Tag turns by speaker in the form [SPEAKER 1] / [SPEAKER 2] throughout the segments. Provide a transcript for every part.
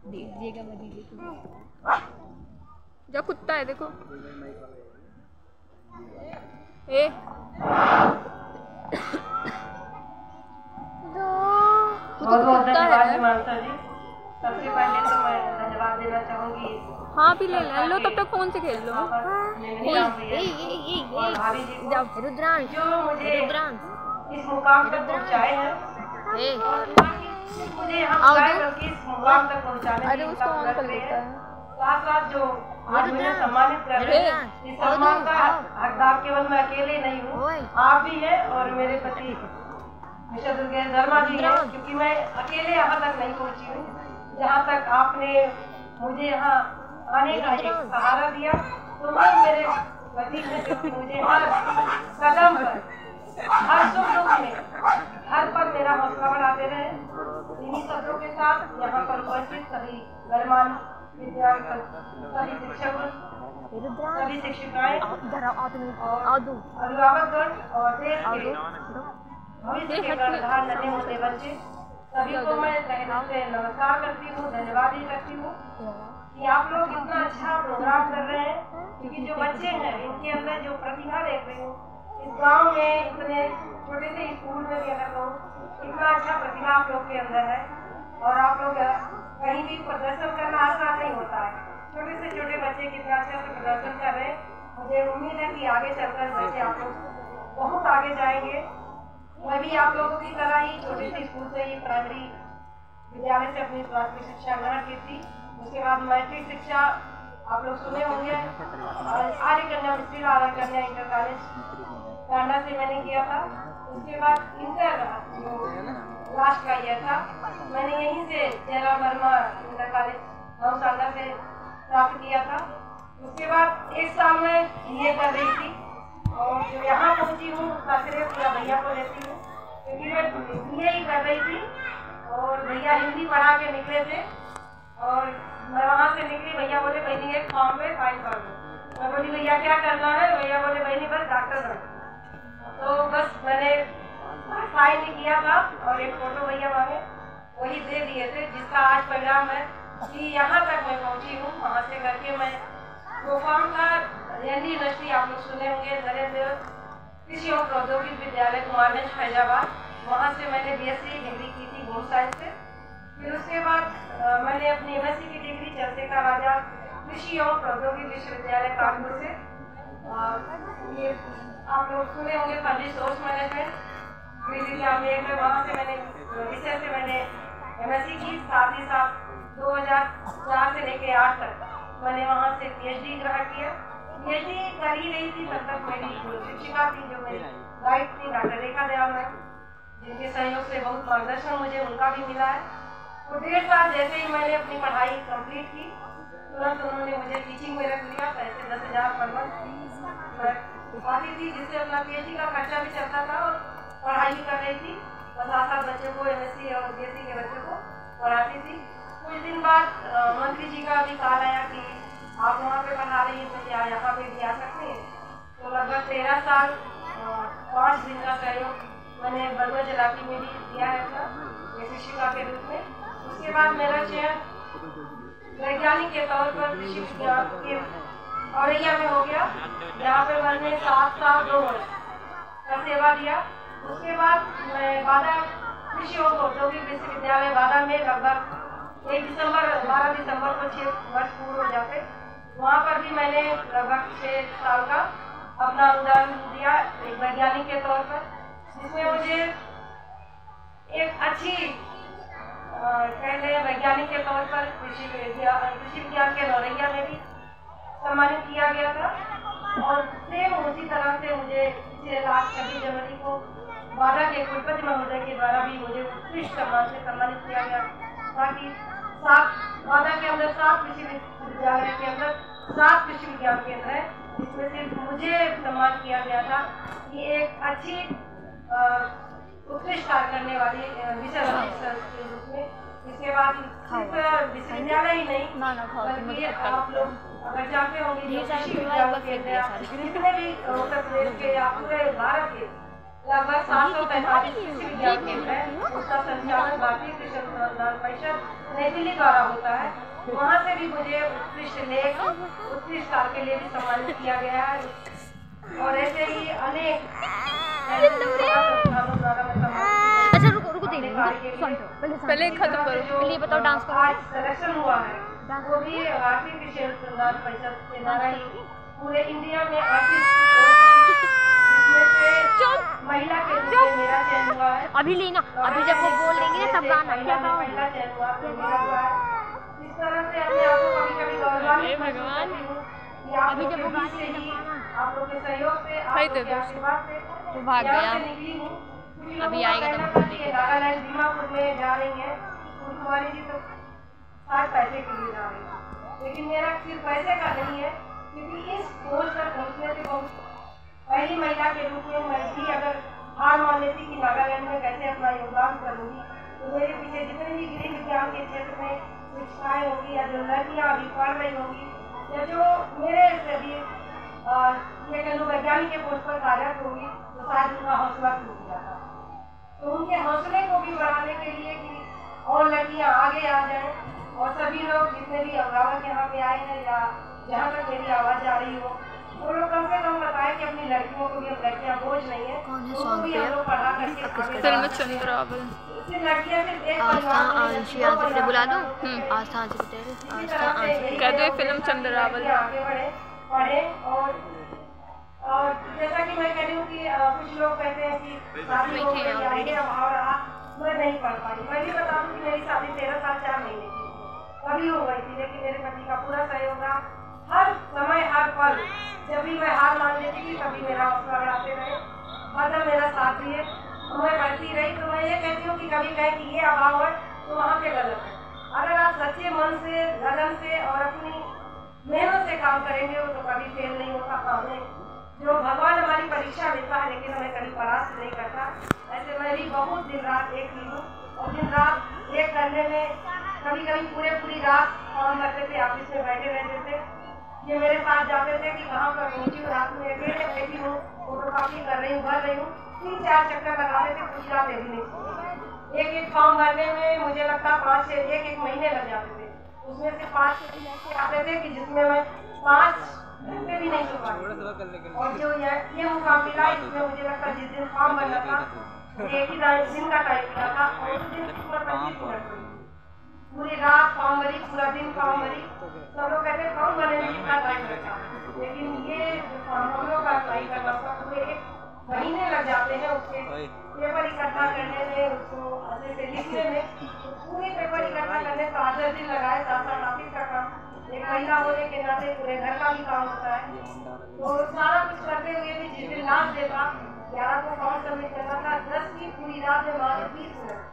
[SPEAKER 1] दीजिएगा दीजिए
[SPEAKER 2] जो कुत्ता है देखो ए
[SPEAKER 3] बहुत बहुत धन्यवाद हिमांशु जी। सबसे पहले तो मैं धन्यवाद देना चाहूँगी।
[SPEAKER 2] हाँ भी ले लो तब तक फोन से खेल लो।
[SPEAKER 1] रुद्रांश
[SPEAKER 3] जो मुझे
[SPEAKER 1] रुद्रांश
[SPEAKER 3] इस मुकाम तक पहुँचाए हैं, मुझे यहाँ इस मुकाम तक पहुँचाने
[SPEAKER 2] अरे उसको ऑन कर लेता है।
[SPEAKER 3] साथ साथ जो आज मुझे सम्मानित कर रहे हैं, इस सम्मान का हकदार केवल मैं अकेले नहीं हूँ, आप भी हैं और मेरे पति मिस्टर दुर्गेश वर्मा जी हैं, क्योंकि मैं अकेले यहाँ तक नहीं पहुँची हूँ। जहाँ तक आपने मुझे यहाँ आने का एक सहारा दिया, तो मैं मेरे पति ने मुझे हर कदम पर, हर सुख दुख में, हर पल मेरा हौसला बढ़ाते रहे। इन्हीं शब्दों के साथ यहाँ पर उपस्थित सभी गणमान्य विद्यार्थी, सभी शिक्षक, सभी शिक्षिकाएं, अभिभावकगण और देश के भविष्य के प्रधान नन्हे मुन्ने बच्चे, सभी को मैं तहे दिल से नमस्कार करती हूँ, धन्यवाद ही करती हूँ कि आप लोग इतना अच्छा प्रोग्राम कर रहे हैं। क्योंकि जो बच्चे हैं, इनके अंदर जो प्रतिभा देख रही हूँ, इस गांव में इतने छोटे से स्कूल में भी अगर कहूँ, इतना अच्छा प्रतिभा आप लोग के अंदर है और आप लोग कहीं भी प्रदर्शन करना आसान नहीं होता है। छोटे से छोटे बच्चे कितना अच्छा से प्रदर्शन कर रहे हैं। मुझे उम्मीद है कि आगे चलकर बच्चे आप लोग बहुत आगे जाएंगे। मैं भी आप लोगों की तरह ही छोटे से स्कूल से ही प्राइमरी विद्यालय से अपनी प्राथमिक शिक्षा ग्रहण की थी। उसके बाद मैट्रिक शिक्षा आप लोग सुने होंगे आर्य कन्या मिश्री राधा कन्या इंटर कॉलेज टांडा से मैंने किया था। उसके बाद इंटर लास्ट का ईयर था, मैंने यहीं से जयराम वर्मा इंटर कॉलेज नौसांडा से प्राप्त किया था। उसके बाद एक साल में ये कर रही थी और जो यहाँ पहुँची हूँ उसका श्रेय पूरा भैया को लेती हूँ, क्योंकि मैं BA ही कर रही थी और भैया हिंदी पढ़ा के निकले थे और मैं वहाँ से निकली। भैया बोले बहनी एक फॉर्म में साइन कर दो। मैं बोली भैया क्या करना है? भैया बोले बहनी बस डॉक्टर बन। तो बस मैंने साइन किया था और एक फोटो भैया मांगे, वही दे दिए थे, जिसका आज परिणाम है कि यहाँ तक मैं पहुँची हूँ। वहाँ से करके मैं प्रोफार्म का रेंडी यूनिवर्सिटी आप लोग सुने होंगे, नरेंद्र कृषि और प्रौद्योगिकी विद्यालय कुमारगंज फैजाबाद, वहाँ से मैंने BSc डिग्री की थी होम साइंस से। फिर उसके बाद मैंने अपनी MSc की डिग्री चलते का राजा कृषि और प्रौद्योगिकी विश्वविद्यालय कानपुर से, ये आप लोग सुने होंगे पब्लिक सोर्स मैनेजमेंट में, वहाँ से मैंने विषय से मैंने MSc की। साथ ही साथ 2004 से लेकर 8 तक मैंने वहाँ से PhD ग्रहण किया। PhD कर ही रही थी तब तक मेरी शिक्षिका थी, जो मेरी गाइड थी, डॉक्टर रेखा दयाल मैम, जिनके सहयोग से बहुत मार्गदर्शन मुझे उनका भी मिला है। तो 1.5 साल जैसे ही मैंने अपनी पढ़ाई कंप्लीट की, तुरंत उन्होंने मुझे टीचिंग में रख लिया। पैसे 10,000 पर मंथ आती थी, जिससे अपना PhD का खर्चा भी चलता था और पढ़ाई भी कर रही थी और 7 बच्चों को MSc और BSc के बच्चों को पढ़ाती थी। कुछ दिन बाद मंत्री जी का भी कॉल आया कि आप वहाँ पे पढ़ा रही हैं तो क्या यहाँ पे भी आ सकते हैं। तो लगभग 13 साल 5 दिन का सहयोग मैंने बरगज इलाके में भी किया है अपना शिक्षिका के रूप में। उसके बाद मेरा चयन वैज्ञानिक के तौर पर कृषि विज्ञान के औरैया में हो गया, जहाँ पर मैंने 7 साल 2 वर्ष का सेवा दिया। उसके बाद मैं बादा कृषि और प्रौद्योगिकी विश्वविद्यालय बादा में लगभग 12 दिसंबर को 6 वर्ष पूरे हो जाते। वहाँ पर भी मैंने लगभग 6 साल का अपना अनुदान दिया एक वैज्ञानिक के तौर पर, जिसमें मुझे एक अच्छी कहते वैज्ञानिक के तौर पर कृषि विज्ञान के नौरैया में भी सम्मानित किया गया था। और सेम उसी तरह से मुझे पिछले लास्ट 26 जनवरी को बादा के कुलपति महोदय के द्वारा भी मुझे उत्कृष्ट सम्मान से सम्मानित किया गया, ताकि 7 बादा के अंदर 7 कृषि विद्यालय के अंदर 7 कृषि विज्ञान केंद्र है, जिसमें से मुझे सम्मान किया गया था कि एक अच्छी उत्कृष्ट कार्य करने वाली विषय के रूप में। इसके बाद सिर्फ विश्वविद्यालय ही नहीं, बल्कि आप लोग अगर जानते होंगे कृषि विज्ञान केंद्र जितने भी उत्तर प्रदेश के या पूरे भारत के लगभग 745 कृषि विज्ञान केंद्र है। उसका संचालन भारतीय कृषि अनुसंधान परिषद नई दिल्ली द्वारा होता है। वहाँ से भी मुझे उत्कृष्ट लेख, उत्कृष्ट कार्य के लिए भी सम्मानित किया गया है। और ऐसे ही अनेक संस्थानों द्वारा मैं सम्मानित।
[SPEAKER 1] अच्छा रुको
[SPEAKER 2] पहले खत्म करो।
[SPEAKER 1] पहले ये बताओ डांस करो।
[SPEAKER 3] आज सिलेक्शन हुआ है वो भी भारतीय कृषि अनुसंधान परिषद के द्वारा ही पूरे इंडिया में 38 जिसमें से महिला के रूप में मेरा चयन हुआ है।
[SPEAKER 1] अभी लेना, अभी जब वो बोल लेंगे ना तब गाना।
[SPEAKER 3] महिला चयन हुआ तो मेरा हुआ है। इस तरह से अपने आप को कभी-कभी गौरवान्वित महसूस करती हूँ कि आप लोग के बीच से ही, आप लोग के सहयोग से, आप लोग के आशीर्वाद से
[SPEAKER 2] वो भाग गया।
[SPEAKER 3] निकली हूँ।
[SPEAKER 2] अभी आएगा तब
[SPEAKER 3] नागालैंड दीमापुर में जा रही है कुमारी जी, तो 60 पैसे के लिए जा रही है। लेकिन मेरा सिर्फ पैसे का नहीं है, क्योंकि इस पोस्ट तक पहुँचने से बहुत पहली महिला के रूप में मैं भी अगर हार मान लेती कि नागालैंड में कैसे अपना योगदान करूँगी, तो मेरे पीछे जितने भी गृह विज्ञान के क्षेत्र में शिक्षाएँ होंगी या जो लड़कियाँ अभी पढ़ रही होंगी या जो मेरे से भी ये कह लो वैज्ञानिक के पोस्ट पर कार्यरत होंगी, तो शायद उनका हौसला टूट जाता। तो उनके हौसले को भी बढ़ाने के लिए कि और लड़कियां आगे आ जाएं और सभी लोग जितने भी अभिभावक यहाँ पे आए हैं या जहाँ तक मेरी आवाज़ जा रही हो, वो लोग कम से कम बताएं कि अपनी लड़कियों को भी, अब लड़कियाँ बोझ नहीं है, उनको भी हम लोग पढ़ा करके
[SPEAKER 2] फिल्म चंद्रावल
[SPEAKER 3] लड़कियाँ सिर्फ एक
[SPEAKER 1] आस्था बुला दो। आस्था
[SPEAKER 2] कह दो फिल्म चंद्रावल
[SPEAKER 3] आगे बढ़े, पढ़े। और जैसा कि मैं कह रही हूँ कि कुछ लोग कहते हैं कि शादी हो गई, आगे अभाव रहा, मैं नहीं पढ़ पाई। मैं भी बता दूँ कि मेरी शादी 13 साल 4 महीने की तभी हो गई थी, लेकिन मेरे पति का पूरा सहयोग रहा। हर समय हर पल जब भी मैं हार मान लेती थी तभी मेरा हौसला बढ़ाते रहे, हरदम मेरा साथ दिए, मैं बढ़ती रही। तो मैं ये कहती हूँ कि कभी कहें कि ये अभाव है तो वहाँ पे गलत है। अगर आप सच्चे मन से, लगन से और अपनी मेहनत से काम करेंगे तो कभी फेल नहीं होता। हमें जो भगवान हमारी परीक्षा लेता है लेकिन हमें कभी परास्त नहीं करता। ऐसे मैं भी बहुत दिन रात एक की हूँ और दिन रात एक करने में कभी कभी पूरी रात काम करते थे, ऑफिस में बैठे रहते थे। ये मेरे पास जाते थे कि कहाँ पर पहुँची हूँ, रात में अकेले बैठी हूँ, फोटोकॉपी कर रही हूँ, भर रही हूँ, 3-4 चक्कर लगाते थे, पूरी रात भी नहीं। एक फॉर्म भरने में मुझे लगता 5-6 एक महीने लग जाते थे। उसमें से 5-6 दिन ऐसे आते थे कि जिसमें मैं 5 घंटे भी नहीं सो पाती। और जो ये मुकाम मिला इसमें मुझे लगता जिस दिन फॉर्म भरना था एक ही दिन का टाइम मिला था और उस दिन 25 मिनट पूरी रात फॉर्म भरी, पूरा दिन फॉर्म भरी। सब लोग कहते फॉर्म भरने में कितना टाइम लगता, लेकिन ये हम लोग का अप्लाई करना था पूरे 1 महीने लग जाते हैं उसके पेपर इकट्ठा करने में, उसको अच्छे से लिखने में। पूरे पेपर इकट्ठा करने 7-10 दिन लगाए, 7-7 ऑफिस का काम। एक महिला होने के नाते पूरे घर का भी काम होता है। तो सारा कुछ करते हुए भी जिस दिन लास्ट डे था 11 को फॉर्म सबमिट करना था, 10 की पूरी रात में माँ 20 मिनट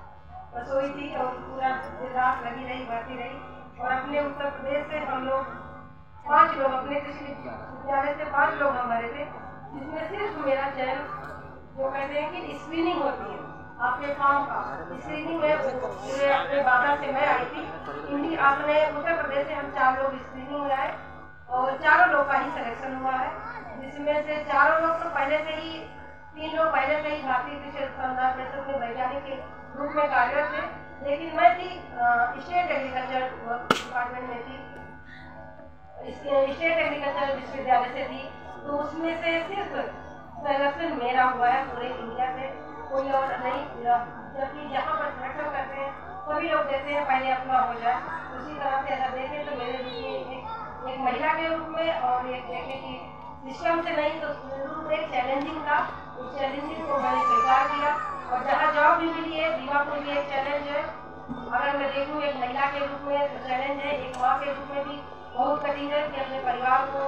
[SPEAKER 3] रसोई थी और पूरा दिन रात लगी रही, बढ़ती रही। और अपने उत्तर प्रदेश से हम लोग 5 लोग, अपने कृषि विद्यालय से 5 लोग हम भरे थे, जिसमें सिर्फ मेरा चयन, जो कहते हैं कि स्क्रीनिंग होती है आपके फॉर्म का, स्क्रीनिंग में पूरे अपने बाधा से मैं आई थी। अपने उत्तर प्रदेश से हम 4 लोग स्क्रीनिंग में आए और 4 लोग का ही सिलेक्शन हुआ है, जिसमें से 4 लोग तो पहले से ही, 3 लोग पहले से ही भारतीय कृषि अनुसंधान परिषद में वैज्ञानिक के रूप में कार्यरत थे, लेकिन मैं थी स्टेट एग्रीकल्चर डिपार्टमेंट में थी, स्टेट एग्रीकल्चर विश्वविद्यालय से थी। तो उसमें से सिर्फ सिलेक्शन मेरा हुआ है पूरे इंडिया से, कोई और नहीं। जबकि जहाँ पर सिलेक्शन करते हैं सभी लोग देते हैं पहले अपना हो जाए। उसी तरह से अगर देखें तो मेरे लिए एक महिला के रूप में और एक देखें कि सिस्टम से नहीं तो रूप एक चैलेंजिंग था, उस चैलेंजिंग को मैंने स्वीकार किया। और जहाँ जॉब भी मिली है, दीमापुर भी एक चैलेंज है। अगर मैं देखूँ एक महिला के रूप में तो चैलेंज है, एक माँ के रूप में भी बहुत कठिन है कि अपने परिवार को,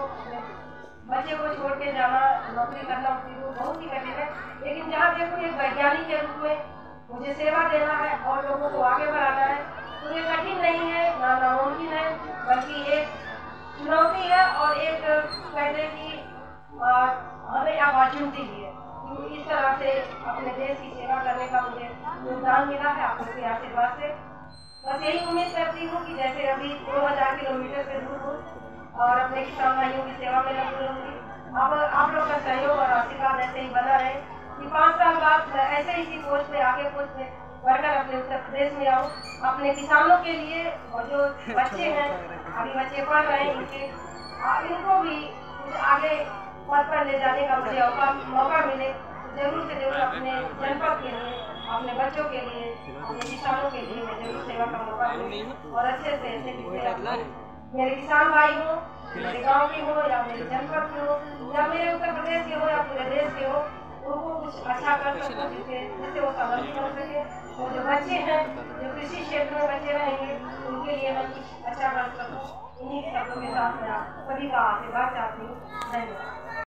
[SPEAKER 3] बच्चे को छोड़ के जाना, नौकरी करना बहुत ही कठिन है। लेकिन जहाँ देखो एक वैज्ञानिक के रूप में मुझे सेवा देना है और लोगों को आगे बढ़ाना है, तो ये कठिन नहीं है, ना नामुमकिन है, बल्कि एक चुनौती है और एक कहते हैं कि हमें अपॉर्चुनिटी भी है। इस तरह से अपने देश की सेवा करने का मुझे योगदान मिला है आप लोग के आशीर्वाद से। बस यही उम्मीद करती हूँ कि जैसे अभी 2000 किलोमीटर से दूर हूँ और अपने किसान भाइयों की सेवा में लगी रहूँगी। अब आप लोग का सहयोग और आशीर्वाद ऐसे ही बना रहे। कि 5 साल बाद मैं ऐसे इसी पोस्ट पे आगे पोस्ट पे बढ़कर अपने उत्तर प्रदेश में आऊँ, अपने किसानों के लिए और जो बच्चे हैं अभी बच्चे पढ़ रहे हैं इनको भी कुछ आगे पद पर ले जाने का मुझे मौका मिले, जरूर से जरूर अपने जनपद के लिए, अपने बच्चों के लिए, अपने किसानों के लिए मैं जरूर सेवा का मौका मिले और अच्छे से ऐसे मेरे किसान भाई हो, मेरे गांव के हो या मेरे जनपद के हो या मेरे उत्तर प्रदेश के हो या पूरे देश के हो, उनको कुछ अच्छा कर सकूं जिससे वो समृद्ध हो सके। और जो बच्चे हैं जो कृषि क्षेत्र में बच्चे रहेंगे उनके लिए मैं कुछ अच्छा कर सकूं। इन्हीं शब्दों के साथ मैं सभी का आशीर्वाद चाहती हूँ। धन्यवाद।